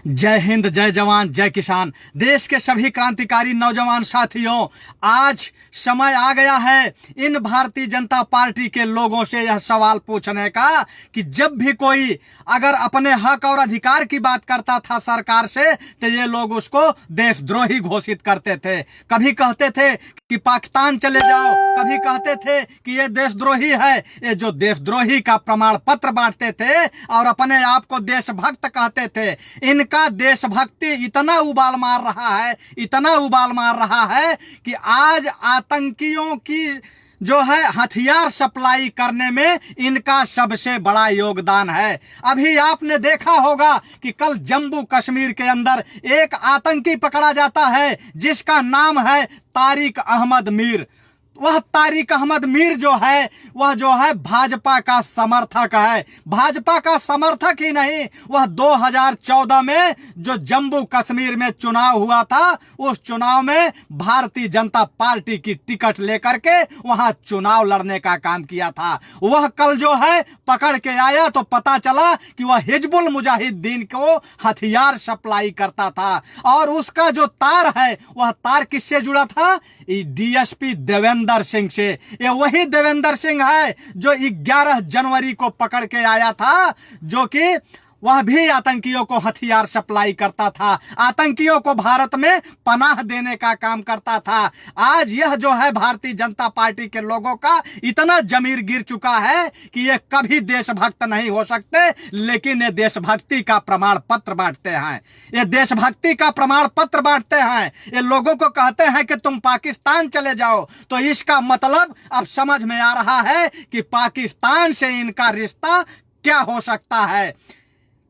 जय हिंद, जय जवान, जय किसान। देश के सभी क्रांतिकारी नौजवान साथियों, आज समय आ गया है इन भारतीय जनता पार्टी के लोगों से यह सवाल पूछने का कि जब भी कोई अगर अपने हक और अधिकार की बात करता था सरकार से, तो ये लोग उसको देशद्रोही घोषित करते थे। कभी कहते थे कि पाकिस्तान चले जाओ, कभी कहते थे कि ये देशद्रोही है। ये जो देशद्रोही का प्रमाण पत्र बांटते थे और अपने आप को देशभक्त कहते थे, इनका देशभक्ति इतना उबाल मार रहा है, इतना उबाल मार रहा है कि आज आतंकियों की जो है हथियार सप्लाई करने में इनका सबसे बड़ा योगदान है। अभी आपने देखा होगा कि कल जम्मू कश्मीर के अंदर एक आतंकी पकड़ा जाता है जिसका नाम है तारिक अहमद मीर। वह तारिक अहमद मीर वह जो है भाजपा का समर्थक है। भाजपा का समर्थक ही नहीं, वह 2014 में जो जम्मू कश्मीर में चुनाव हुआ था, उस चुनाव में भारतीय जनता पार्टी की टिकट लेकर के वहां चुनाव लड़ने का काम किया था। वह कल जो है पकड़ के आया तो पता चला कि वह हिजबुल मुजाहिदीन को हथियार सप्लाई करता था। और उसका जो तार है, वह तार किससे जुड़ा था? डीएसपी देवेंद्र सिंह से। ये वही देवेंद्र सिंह है जो 11 जनवरी को पकड़ के आया था, जो कि वह भी आतंकियों को हथियार सप्लाई करता था, आतंकियों को भारत में पनाह देने का काम करता था। आज यह जो है भारतीय जनता पार्टी के लोगों का इतना जमीर गिर चुका है कि ये कभी देशभक्त नहीं हो सकते, लेकिन ये देशभक्ति का प्रमाण पत्र बांटते हैं। ये देशभक्ति का प्रमाण पत्र बांटते हैं। ये लोगों को कहते हैं कि तुम पाकिस्तान चले जाओ। तो इसका मतलब अब समझ में आ रहा है कि पाकिस्तान से इनका रिश्ता क्या हो सकता है।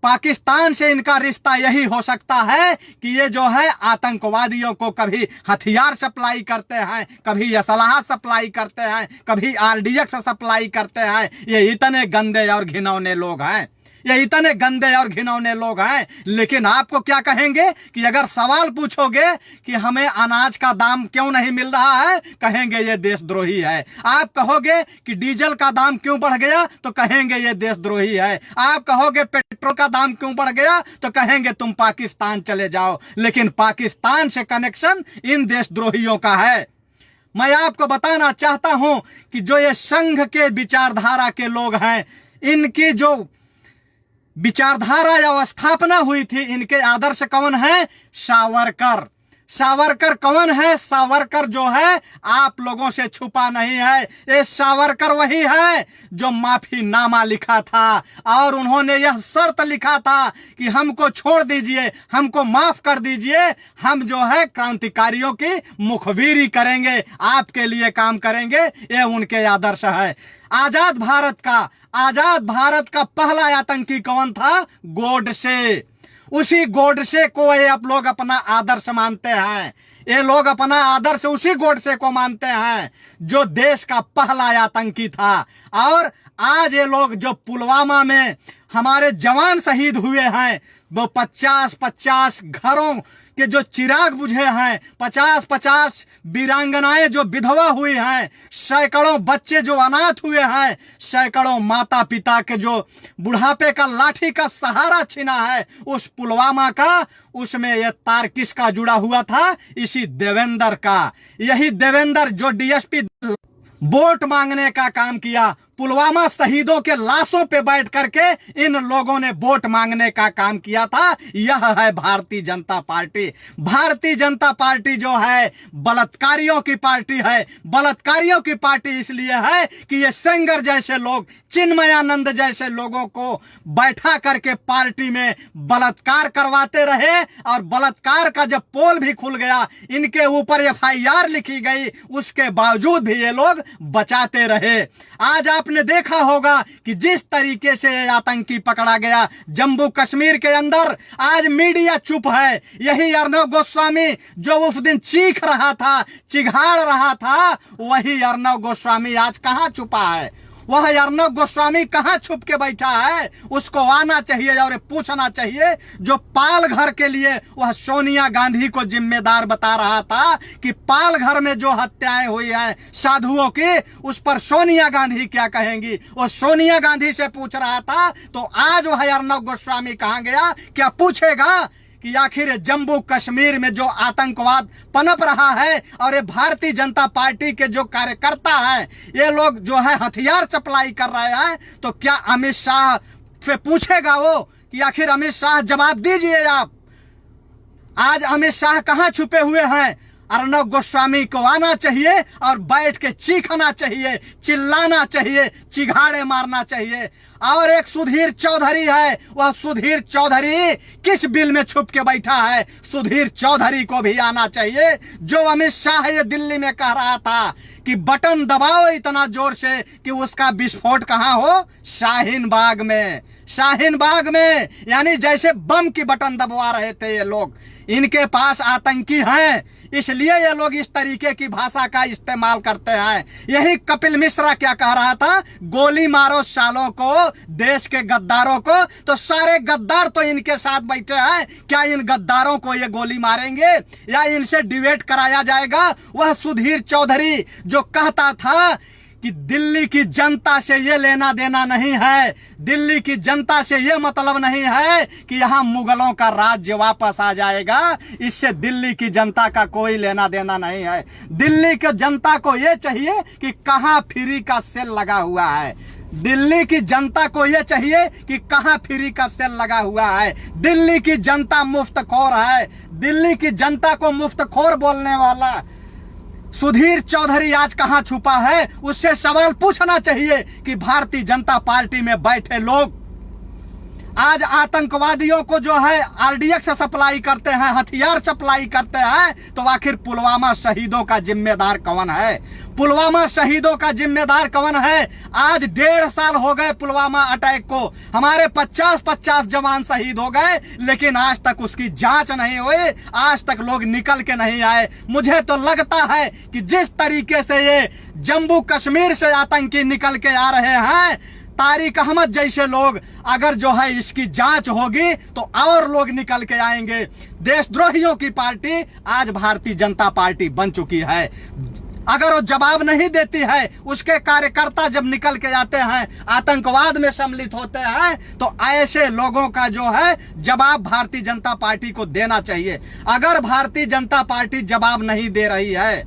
पाकिस्तान से इनका रिश्ता यही हो सकता है कि ये जो है आतंकवादियों को कभी हथियार सप्लाई करते हैं, कभी असलहा सप्लाई करते हैं, कभी आरडीएक्स सप्लाई करते हैं। ये इतने गंदे और घिनौने लोग हैं, ये इतने गंदे और घिनौने लोग हैं। लेकिन आपको क्या कहेंगे कि अगर सवाल पूछोगे कि हमें अनाज का दाम क्यों नहीं मिल रहा है, कहेंगे ये देशद्रोही है। आप कहोगे कि डीजल का दाम क्यों बढ़ गया, तो कहेंगे ये देशद्रोही है। आप कहोगे पेट्रोल का दाम क्यों बढ़ गया, तो कहेंगे तुम पाकिस्तान चले जाओ। लेकिन पाकिस्तान से कनेक्शन इन देशद्रोहियों का है। मैं आपको बताना चाहता हूं कि जो ये संघ के विचारधारा के लोग हैं, इनकी जो विचारधारा या स्थापना हुई थी, इनके आदर्श कौन है? सावरकर। सावरकर कौन है? सावरकर जो है आप लोगों से छुपा नहीं है। ये सावरकर वही है जो माफीनामा लिखा था और उन्होंने यह शर्त लिखा था कि हमको छोड़ दीजिए, हमको माफ कर दीजिए, हम जो है क्रांतिकारियों की मुखबिरी करेंगे, आपके लिए काम करेंगे। ये उनके आदर्श है। आजाद भारत का पहला आतंकी कौन था? गोडसे। उसी गोडसे को ये आप लोग अपना आदर्श मानते हैं। ये लोग अपना आदर्श उसी गोडसे को मानते हैं जो देश का पहला आतंकी था। और आज ये लोग जो पुलवामा में हमारे जवान शहीद हुए हैं, वो 50-50 घरों के जो चिराग बुझे हैं, 50-50 वीरांगनाएं जो विधवा हुई हैं, सैकड़ों बच्चे जो अनाथ हुए हैं, सैकड़ों माता पिता के जो बुढ़ापे का लाठी का सहारा छीना है, उस पुलवामा का, उसमें यह तार किसका जुड़ा हुआ था? इसी देवेंद्र का। यही देवेंद्र जो डीएसपी वोट मांगने का काम किया, पुलवामा शहीदों के लाशों पे बैठ करके इन लोगों ने वोट मांगने का काम किया था। यह है भारतीय जनता पार्टी। भारतीय जनता पार्टी जो है बलात्कारियों की पार्टी है। बलात्कारियों की पार्टी इसलिए है कि ये सेंगर जैसे लोग, चिन्मयानंद जैसे लोगों को बैठा करके पार्टी में बलात्कार करवाते रहे। और बलात्कार का जब पोल भी खुल गया, इनके ऊपर एफआईआर लिखी गई, उसके बावजूद भी ये लोग बचाते रहे। आज आपने देखा होगा कि जिस तरीके से आतंकी पकड़ा गया जम्मू कश्मीर के अंदर, आज मीडिया चुप है। यही अर्नब गोस्वामी जो उस दिन चीख रहा था, चिघाड़ रहा था, वही अर्नब गोस्वामी आज कहां छुपा है? वह अर्नब गोस्वामी कहां छुप के बैठा है? उसको आना चाहिए और पूछना चाहिए। जो पाल घर के लिए वह सोनिया गांधी को जिम्मेदार बता रहा था कि पाल घर में जो हत्याएं हुई है साधुओं की, उस पर सोनिया गांधी क्या कहेंगी? वो सोनिया गांधी से पूछ रहा था। तो आज वह अर्नब गोस्वामी कहां गया? क्या पूछेगा कि आखिर जम्मू कश्मीर में जो आतंकवाद पनप रहा है और ये भारतीय जनता पार्टी के जो कार्यकर्ता है ये लोग जो है हथियार सप्लाई कर रहे हैं, तो क्या अमित शाह से पूछेगा वो कि आखिर अमित शाह जवाब दीजिए आप। आज अमित शाह कहां छुपे हुए हैं? अर्नब गोस्वामी को आना चाहिए और बैठ के चीखना चाहिए, चिल्लाना चाहिए, चिघाड़े मारना चाहिए। और एक सुधीर चौधरी है, वह सुधीर चौधरी किस बिल में छुप के बैठा है? सुधीर चौधरी को भी आना चाहिए। जो अमित शाह ये दिल्ली में कह रहा था कि बटन दबाओ इतना जोर से कि उसका विस्फोट कहां हो? शाहीन बाग में, शाहीन बाग में। यानी जैसे बम की बटन दबवा रहे थे ये लोग। इनके पास आतंकी हैं, इसलिए ये लोग इस तरीके की भाषा का इस्तेमाल करते हैं। यही कपिल मिश्रा क्या कह रहा था? गोली मारो सालों को, देश के गद्दारों को। तो सारे गद्दार तो इनके साथ बैठे हैं। क्या इन गद्दारों को ये गोली मारेंगे या इनसे डिबेट कराया जाएगा? वह सुधीर चौधरी जो कहता था कि दिल्ली की जनता से ये लेना देना नहीं है, दिल्ली की जनता से ये मतलब नहीं है कि यहां मुगलों का राज्य वापस आ जाएगा, इससे दिल्ली की जनता का कोई लेना देना नहीं है। दिल्ली की जनता को ये चाहिए कि कहां फ्री का सेल लगा हुआ है। दिल्ली की जनता को यह चाहिए कि कहां फ्री का सेल लगा हुआ है। दिल्ली की जनता मुफ्तखोर है। दिल्ली की जनता को मुफ्तखोर बोलने वाला सुधीर चौधरी आज कहां छुपा है? उससे सवाल पूछना चाहिए कि भारतीय जनता पार्टी में बैठे लोग आज आतंकवादियों को जो है आरडीएक्स सप्लाई करते हैं, हथियार सप्लाई करते हैं, तो आखिर पुलवामा शहीदों का जिम्मेदार कौन है? पुलवामा शहीदों का जिम्मेदार कौन है? आज 1.5 साल हो गए पुलवामा अटैक को, हमारे 50-50 जवान शहीद हो गए, लेकिन आज तक उसकी जांच नहीं हुई, आज तक लोग निकल के नहीं आए। मुझे तो लगता है कि जिस तरीके से ये जम्मू कश्मीर से आतंकी निकल के आ रहे हैं, तारिक अहमद जैसे लोग अगर जो है इसकी जांच होगी तो और लोग निकल के आएंगे। देशद्रोहियों की पार्टी आज भारतीय जनता पार्टी बन चुकी है। अगर वो जवाब नहीं देती है, उसके कार्यकर्ता जब निकल के जाते हैं, आतंकवाद में सम्मिलित होते हैं, तो ऐसे लोगों का जो है जवाब भारतीय जनता पार्टी को देना चाहिए। अगर भारतीय जनता पार्टी जवाब नहीं दे रही है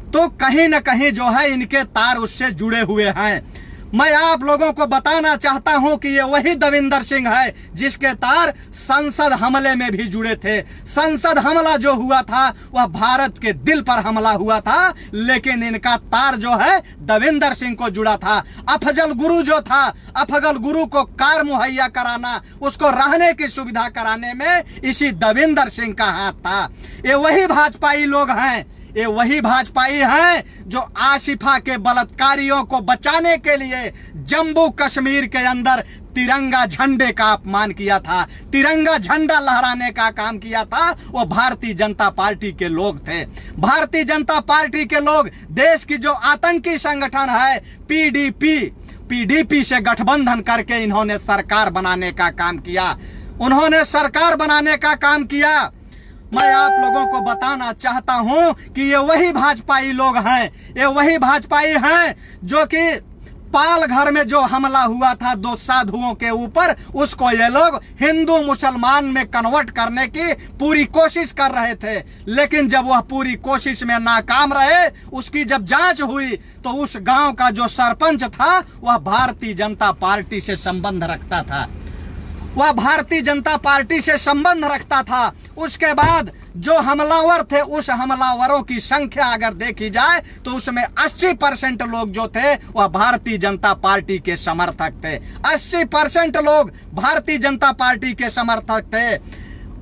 तो कहीं ना कहीं जो है इनके तार उससे जुड़े हुए हैं। मैं आप लोगों को बताना चाहता हूं कि ये वही दविंदर सिंह है जिसके तार संसद हमले में भी जुड़े थे। संसद हमला जो हुआ था वह भारत के दिल पर हमला हुआ था, लेकिन इनका तार जो है दविंदर सिंह को जुड़ा था। अफजल गुरु जो था, अफजल गुरु को कार मुहैया कराना, उसको रहने की सुविधा कराने में इसी दविंदर सिंह का हाथ था। ये वही भाजपाई लोग हैं, ये वही भाजपाई हैं जो आसिफा के बलात्कारियों को बचाने के लिए जम्मू कश्मीर के अंदर तिरंगा झंडे का अपमान किया था, तिरंगा झंडा लहराने का काम किया था। वो भारतीय जनता पार्टी के लोग थे। भारतीय जनता पार्टी के लोग देश की जो आतंकी संगठन है पीडीपी से गठबंधन करके इन्होंने सरकार बनाने का काम किया। उन्होंने सरकार बनाने का काम किया। मैं आप लोगों को बताना चाहता हूं कि ये वही भाजपाई लोग हैं, ये वही भाजपाई हैं जो कि पाल घर में जो हमला हुआ था 2 साधुओं के ऊपर, उसको ये लोग हिंदू मुसलमान में कन्वर्ट करने की पूरी कोशिश कर रहे थे। लेकिन जब वह पूरी कोशिश में नाकाम रहे, उसकी जब जांच हुई तो उस गांव का जो सरपंच था वह भारतीय जनता पार्टी से संबंध रखता था, वह भारतीय जनता पार्टी से संबंध रखता था। उसके बाद जो हमलावर थे, उस हमलावरों की संख्या अगर देखी जाए तो उसमें 80% लोग जो थे वह भारतीय जनता पार्टी के समर्थक थे। 80% लोग भारतीय जनता पार्टी के समर्थक थे।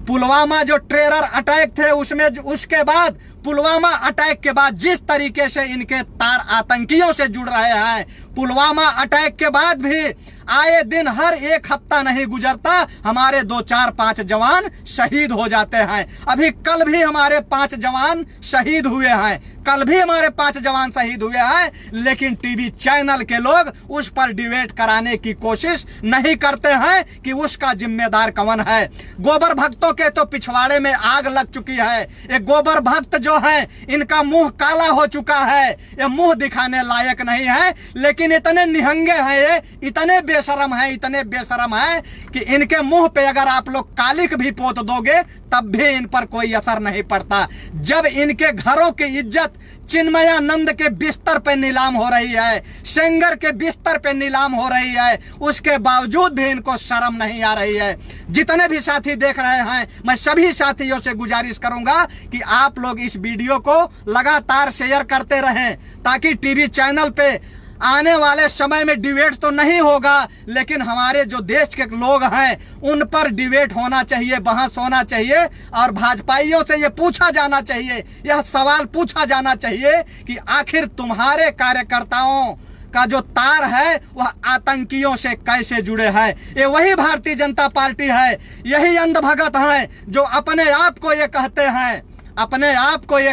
पुलवामा जो टेरर अटैक थे उसमें उसके बाद पुलवामा अटैक के बाद जिस तरीके से इनके तार आतंकियों से जुड़ रहे हैं, पुलवामा अटैक के बाद भी आए दिन हर एक हफ्ता नहीं गुजरता हमारे 2, 4, 5 जवान शहीद हो जाते हैं। अभी कल भी हमारे 5 जवान शहीद हुए हैं, कल भी हमारे 5 जवान शहीद हुए हैं, लेकिन टीवी चैनल के लोग उस पर डिबेट कराने की कोशिश नहीं करते हैं कि उसका जिम्मेदार कौन है। गोबर भक्तों के तो पिछवाड़े में आग लग चुकी है। ये गोबर भक्त जो है इनका मुंह काला हो चुका है, ये मुंह दिखाने लायक नहीं है, लेकिन इतने निहंगे हैं, ये इतने बेशरम हैं, इतने बेशरम हैं कि इनके मुंह पे अगर आप लोग कालिक भी पोत दोगे तब भी इन पर कोई असर नहीं पड़ता। जब इनके घरों की इज्जत चिन्मयानंद के बिस्तर पे नीलाम हो रही है, सेंगर के बिस्तर पे नीलाम हो रही है, उसके बावजूद भी इनको शर्म नहीं आ रही है। जितने भी साथी देख रहे हैं, मैं सभी साथियों से गुजारिश करूंगा कि आप लोग इस वीडियो को लगातार शेयर करते रहें, ताकि टीवी चैनल पे आने वाले समय में डिबेट तो नहीं होगा, लेकिन हमारे जो देश के लोग हैं उन पर डिबेट होना चाहिए, बहस होना चाहिए, और भाजपाइयों से ये पूछा जाना चाहिए, यह सवाल पूछा जाना चाहिए कि आखिर तुम्हारे कार्यकर्ताओं का जो तार है वह आतंकियों से कैसे जुड़े हैं। ये वही भारतीय जनता पार्टी है, यही अंधभगत हैं जो अपने आप को ये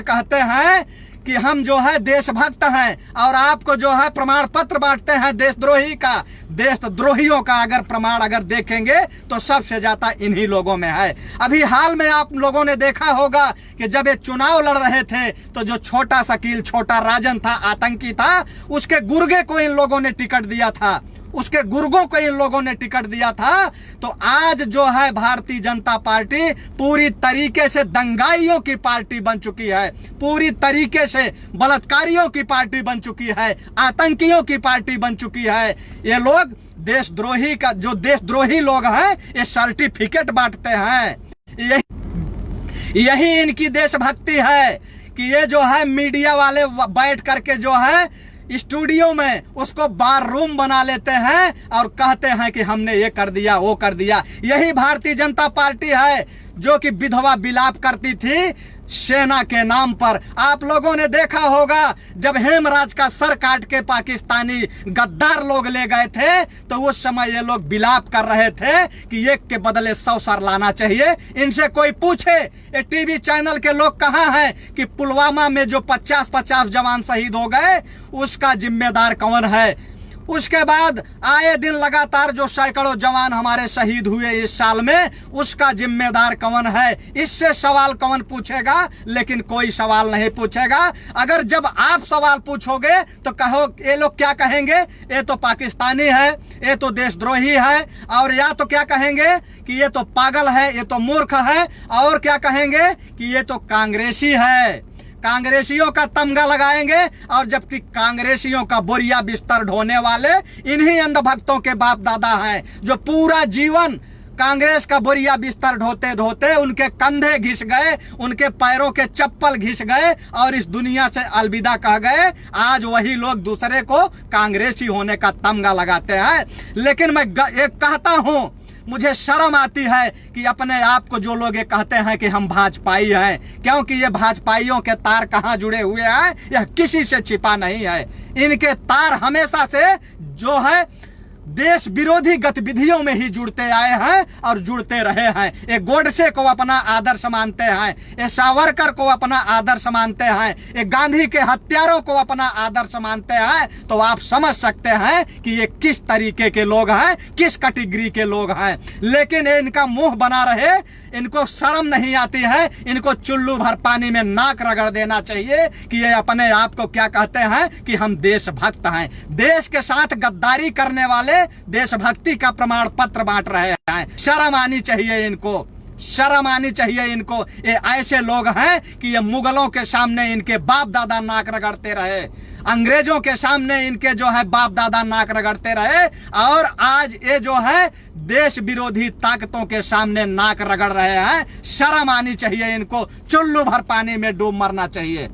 कहते हैं कि हम जो है देशभक्त हैं, और आपको जो है प्रमाण पत्र बांटते हैं देशद्रोही का। देशद्रोहियों का अगर प्रमाण देखेंगे तो सबसे ज्यादा इन्हीं लोगों में है। अभी हाल में आप लोगों ने देखा होगा कि जब ये चुनाव लड़ रहे थे तो जो छोटा शकील, छोटा राजन था, आतंकी था, उसके गुर्गे को इन लोगों ने टिकट दिया था, उसके गुर्गों को इन लोगों ने टिकट दिया था। तो आज जो है भारतीय जनता पार्टी पूरी तरीके से दंगाइयों की पार्टी बन चुकी है, पूरी तरीके से बलात्कारियों की पार्टी बन चुकी है, आतंकियों की पार्टी बन चुकी है। ये लोग देशद्रोही का, जो देशद्रोही लोग हैं, ये सर्टिफिकेट बांटते हैं। यही इनकी देशभक्ति है कि ये जो है मीडिया वाले बैठ करके जो है स्टूडियो में उसको बार रूम बना लेते हैं और कहते हैं कि हमने ये कर दिया, वो कर दिया। यही भारतीय जनता पार्टी है जो कि विधवा विलाप करती थी सेना के नाम पर। आप लोगों ने देखा होगा जब हेमराज का सर काट के पाकिस्तानी गद्दार लोग ले गए थे तो उस समय ये लोग विलाप कर रहे थे कि एक के बदले 100 सर लाना चाहिए। इनसे कोई पूछे ये टीवी चैनल के लोग कहाँ हैं कि पुलवामा में जो 50-50 जवान शहीद हो गए उसका जिम्मेदार कौन है। उसके बाद आए दिन लगातार जो सैकड़ों जवान हमारे शहीद हुए इस साल में, उसका जिम्मेदार कौन है। इससे सवाल कौन पूछेगा, लेकिन कोई सवाल नहीं पूछेगा। अगर जब आप सवाल पूछोगे तो कहो, ये लोग क्या कहेंगे, ये तो पाकिस्तानी है, ये तो देशद्रोही है, और या तो क्या कहेंगे कि ये तो पागल है, ये तो मूर्ख है, और क्या कहेंगे कि ये तो कांग्रेसी है। कांग्रेसियों का तमगा लगाएंगे, और जबकि कांग्रेसियों का बोरिया बिस्तर ढोने वाले इन्हीं अंधभक्तों के बाप दादा हैं, जो पूरा जीवन कांग्रेस का बोरिया बिस्तर ढोते ढोते उनके कंधे घिस गए, उनके पैरों के चप्पल घिस गए और इस दुनिया से अलविदा कह गए। आज वही लोग दूसरे को कांग्रेसी होने का तमगा लगाते हैं। लेकिन मैं एक कहता हूं, मुझे शर्म आती है कि अपने आप को जो लोग ये कहते हैं कि हम भाजपाई हैं, क्योंकि ये भाजपाइयों के तार कहाँ जुड़े हुए हैं यह किसी से छिपा नहीं है। इनके तार हमेशा से जो है देश विरोधी गतिविधियों में ही जुड़ते आए हैं और जुड़ते रहे हैं। ये गोडसे को अपना आदर्श मानते हैं, ये सावरकर को अपना आदर्श मानते हैं, ये गांधी के हत्यारों को अपना आदर्श मानते हैं। तो आप समझ सकते हैं कि ये किस तरीके के लोग हैं, किस कैटेगरी के लोग हैं। लेकिन इनका मुंह बना रहे, इनको शर्म नहीं आती है। इनको चुल्लू भर पानी में नाक रगड़ देना चाहिए कि ये अपने आप को क्या कहते हैं कि हम देशभक्त हैं। देश के साथ गद्दारी करने वाले देशभक्ति का प्रमाण पत्र बांट रहे हैं। शर्म आनी चाहिए इनको, शर्म आनी चाहिए इनको। ये ऐसे लोग हैं कि ये मुगलों के सामने इनके बाप दादा नाक रगड़ते रहे, अंग्रेजों के सामने इनके जो है बाप दादा नाक रगड़ते रहे, और आज ये जो है देश विरोधी ताकतों के सामने नाक रगड़ रहे हैं। शर्म आनी चाहिए इनको, चुल्लू भर पानी में डूब मरना चाहिए।